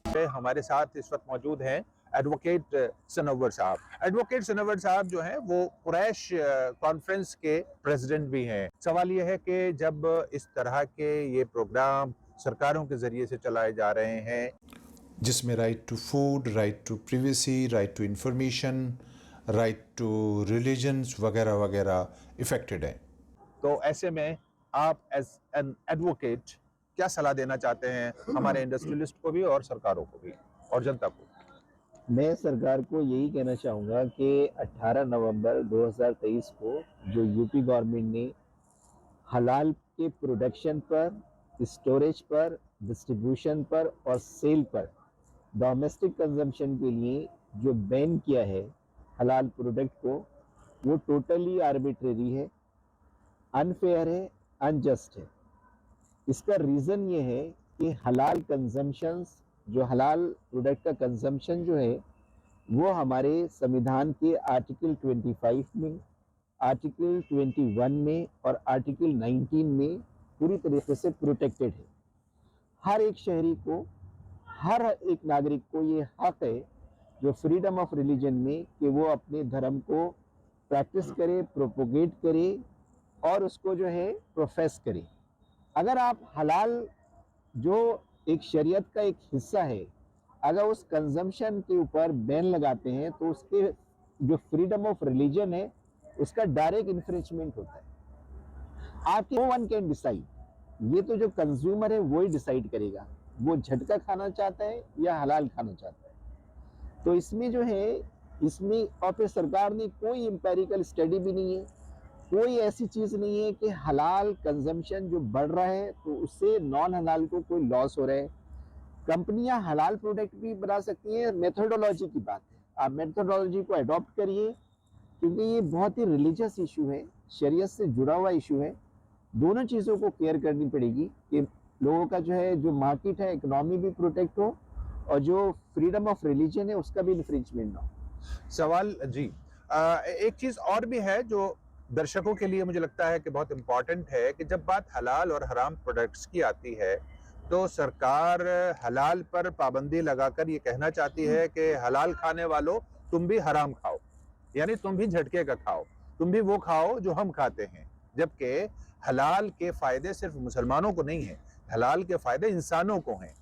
हमारे साथ इस वक्त मौजूद हैं एडवोकेट सनव्वर साहब। एडवोकेट सनव्वर साहब जो हैं वो कुरैश कॉन्फ्रेंस के प्रेसिडेंट भी हैं। सवाल ये है कि जब इस तरह के ये प्रोग्राम सरकारों के जरिए से चलाए जा रहे हैं जिसमें right to food, right to privacy, right to information, right to religions वगैरह वगैरह इफेक्टेड हैं, तो ऐसे में आप एज एन एडवोकेट क्या सलाह देना चाहते हैं हमारे इंडस्ट्रियलिस्ट को भी और सरकारों को भी और जनता को? मैं सरकार को यही कहना चाहूँगा कि 18 नवंबर 2023 को जो यूपी गवर्नमेंट ने हलाल के प्रोडक्शन पर, स्टोरेज पर, डिस्ट्रीब्यूशन पर और सेल पर डोमेस्टिक कंजम्पशन के लिए जो बैन किया है हलाल प्रोडक्ट को, वो टोटली आर्बिट्रेरी है, अनफेयर है, अनजस्ट है। इसका रीज़न ये है कि हलाल कंजम्पशंस, जो हलाल प्रोडक्ट का कंजम्पशन जो है वो हमारे संविधान के आर्टिकल 25 में, आर्टिकल 21 में और आर्टिकल 19 में पूरी तरीके से प्रोटेक्टेड है। हर एक शहरी को, हर एक नागरिक को ये हक है जो फ्रीडम ऑफ रिलीजन में कि वो अपने धर्म को प्रैक्टिस करे, प्रोपोगेट करे और उसको जो है प्रोफेस करे। अगर आप हलाल जो एक शरीयत का एक हिस्सा है, अगर उस कंजम्पशन के ऊपर बैन लगाते हैं तो उसके जो फ्रीडम ऑफ रिलीजन है उसका डायरेक्ट इन्फ्रिंचमेंट होता है। आपके नो वन कैन डिसाइड, ये तो जो कंज्यूमर है वो ही डिसाइड करेगा वो झटका खाना चाहता है या हलाल खाना चाहता है। तो इसमें जो है, इसमें और फिर सरकार ने कोई एम्पेरिकल स्टडी भी नहीं है, कोई ऐसी चीज नहीं है कि हलाल कंजम्पशन जो बढ़ रहा है तो उससे नॉन हलाल को कोई लॉस हो रहा है। कंपनियां हलाल प्रोडक्ट भी बना सकती हैं, मेथोडोलॉजी की बात है। आप मेथोडोलॉजी को अडॉप्ट करिए क्योंकि ये बहुत ही रिलीजियस इशू है, शरीयत से जुड़ा हुआ इशू है। दोनों चीज़ों को केयर करनी पड़ेगी कि लोगों का जो है, जो मार्केट है, इकोनॉमी भी प्रोटेक्ट हो और जो फ्रीडम ऑफ रिलीजन है उसका भी इन्फ्रिंचमेंट ना हो। सवाल जी, एक चीज और भी है जो दर्शकों के लिए मुझे लगता है कि बहुत इंपॉर्टेंट है कि जब बात हलाल और हराम प्रोडक्ट्स की आती है तो सरकार हलाल पर पाबंदी लगाकर ये कहना चाहती है कि हलाल खाने वालों तुम भी हराम खाओ, यानी तुम भी झटके का खाओ, तुम भी वो खाओ जो हम खाते हैं। जबकि हलाल के फायदे सिर्फ मुसलमानों को नहीं है, हलाल के फायदे इंसानों को हैं।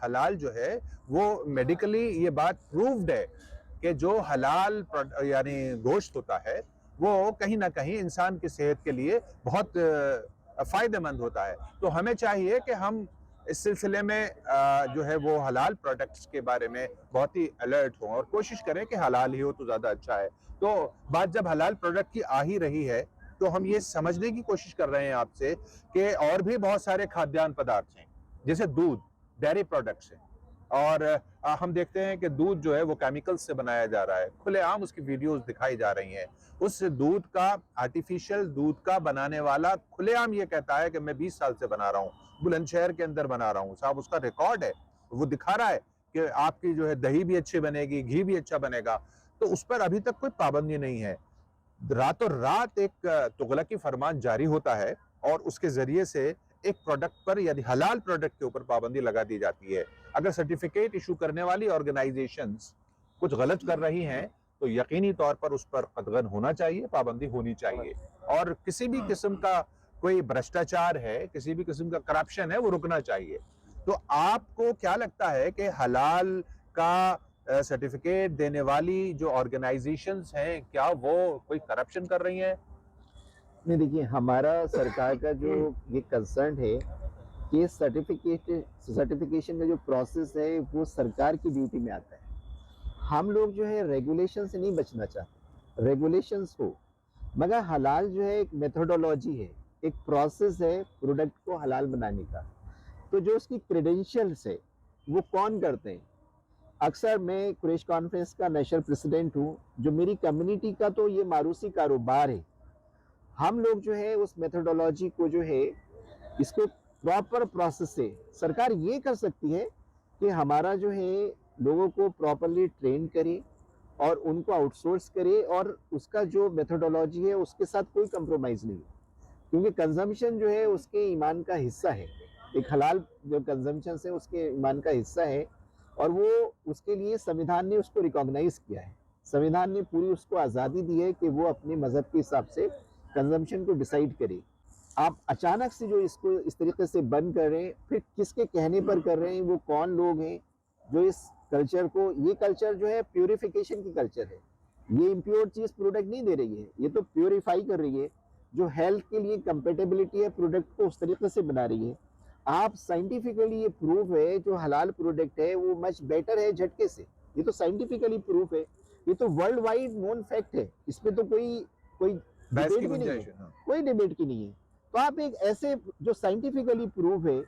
हलाल जो है वो मेडिकली ये बात प्रूव्ड है कि जो हलाल यानी गोश्त होता है वो कहीं ना कहीं इंसान की सेहत के लिए बहुत फायदेमंद होता है। तो हमें चाहिए कि हम इस सिलसिले में जो है वो हलाल प्रोडक्ट्स के बारे में बहुत ही अलर्ट हों और कोशिश करें कि हलाल ही हो तो ज़्यादा अच्छा है। तो बात जब हलाल प्रोडक्ट की आ ही रही है तो हम ये समझने की कोशिश कर रहे हैं आपसे कि और भी बहुत सारे खाद्यान्न पदार्थ हैं, जैसे दूध, डेयरी प्रोडक्ट्स हैं, और हम देखते हैं कि दूध जो है वो केमिकल्स से बनाया जा रहा है, खुलेआम उसकी वीडियोस दिखाई जा रही हैं। उस दूध का, आर्टिफिशियल दूध का बनाने वाला खुलेआम ये कहता है कि मैं 20 साल से बना रहा हूँ, बुलंदशहर के अंदर बना रहा हूँ। साहब उसका रिकॉर्ड है, वो दिखा रहा है कि आपकी जो है दही भी अच्छी बनेगी, घी भी अच्छा बनेगा। तो उस पर अभी तक कोई पाबंदी नहीं है। रातों रात एक तुगलकी फरमान जारी होता है और उसके जरिए से एक प्रोडक्ट पर, यानी हलाल प्रोडक्ट के ऊपर पाबंदी लगा दी जाती है। अगर सर्टिफिकेट इशू करने वाली ऑर्गेनाइजेशंस कुछ गलत कर रही हैं तो यकीनी तौर पर उस पर कदगन होना चाहिए, पाबंदी होनी चाहिए, और किसी भी किस्म का कोई भ्रष्टाचार है, किसी भी किस्म का करप्शन है, वो रुकना चाहिए। तो आपको क्या लगता है कि हलाल का सर्टिफिकेट देने वाली जो ऑर्गेनाइजेशंस हैं क्या वो कोई करप्शन कर रही हैं? नहीं, देखिए, हमारा सरकार का जो ये कंसर्न है कि सर्टिफिकेशन का जो प्रोसेस है वो सरकार की ड्यूटी में आता है। हम लोग जो है रेगुलेशन से नहीं बचना चाहते, रेगुलेशंस हो, मगर हलाल जो है एक मेथोडोलॉजी है, एक प्रोसेस है प्रोडक्ट को हलाल बनाने का। तो जो उसकी क्रेडेंशियल्स है वो कौन करते हैं? अक्सर मैं कुरैश कॉन्फ्रेंस का नेशनल प्रेसिडेंट हूँ, जो मेरी कम्युनिटी का तो ये मारूसी कारोबार है। हम लोग जो है उस मेथोडोलॉजी को जो है, इसको प्रॉपर प्रोसेस से सरकार ये कर सकती है कि हमारा जो है लोगों को प्रॉपरली ट्रेन करे और उनको आउटसोर्स करे और उसका जो मेथोडोलॉजी है उसके साथ कोई कंप्रोमाइज़ नहीं, क्योंकि कंजम्पशन जो है उसके ईमान का हिस्सा है। एक हलाल जो कंजम्पशन है उसके ईमान का हिस्सा है और वो उसके लिए संविधान ने उसको रिकॉग्नाइज किया है। संविधान ने पूरी उसको आज़ादी दी है कि वो अपने मज़हब के हिसाब से कंजम्पशन को डिसाइड करे। आप अचानक से जो इसको इस तरीके से बंद कर रहे हैं, फिर किसके कहने पर कर रहे हैं, वो कौन लोग हैं जो इस कल्चर को, ये कल्चर जो है प्योरिफिकेशन की कल्चर है, ये इम्प्योर चीज़ प्रोडक्ट नहीं दे रही है, ये तो प्योरीफाई कर रही है, जो हेल्थ के लिए कंपेटेबिलिटी है प्रोडक्ट को उस तरीके से बना रही है। आप साइंटिफिकली ये प्रूफ है जो हलाल प्रोडक्ट है वो मच बेटर है झटके से, ये तो साइंटिफिकली प्रूफ है, ये तो वर्ल्ड वाइड नोन फैक्ट है, इसमें तो कोई कोई बहस की डिबेट भी नहीं गुंजाइश है, है। हाँ। कोई डिबेट की नहीं है। तो आप एक ऐसे जो साइंटिफिकली प्रूफ है,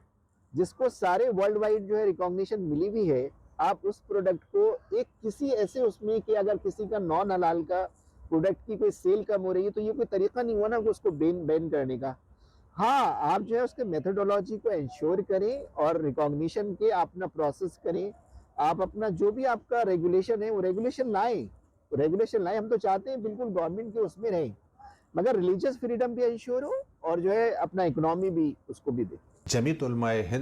जिसको सारे वर्ल्ड वाइड जो है रिकॉग्निशन मिली हुई है, आप उस प्रोडक्ट को एक किसी ऐसे उसमें कि अगर किसी का नॉन हलाल का प्रोडक्ट की कोई सेल कम हो रही है तो ये कोई तरीका नहीं हुआ ना कि उसको बैन करने का। हाँ, आप जो है उसके मेथोडोलॉजी को इंश्योर करें और रिकॉग्निशन के अपना प्रोसेस करें। आप अपना जो भी आपका रेगुलेशन है वो रेगुलेशन लाएं। हम तो चाहते हैं बिल्कुल गवर्नमेंट के उसमें रहें, मगर रिलीजियस फ्रीडम भी इंश्योर हो और जो है अपना इकोनॉमी भी उसको भी दे। जमीयत उलमाए हिंद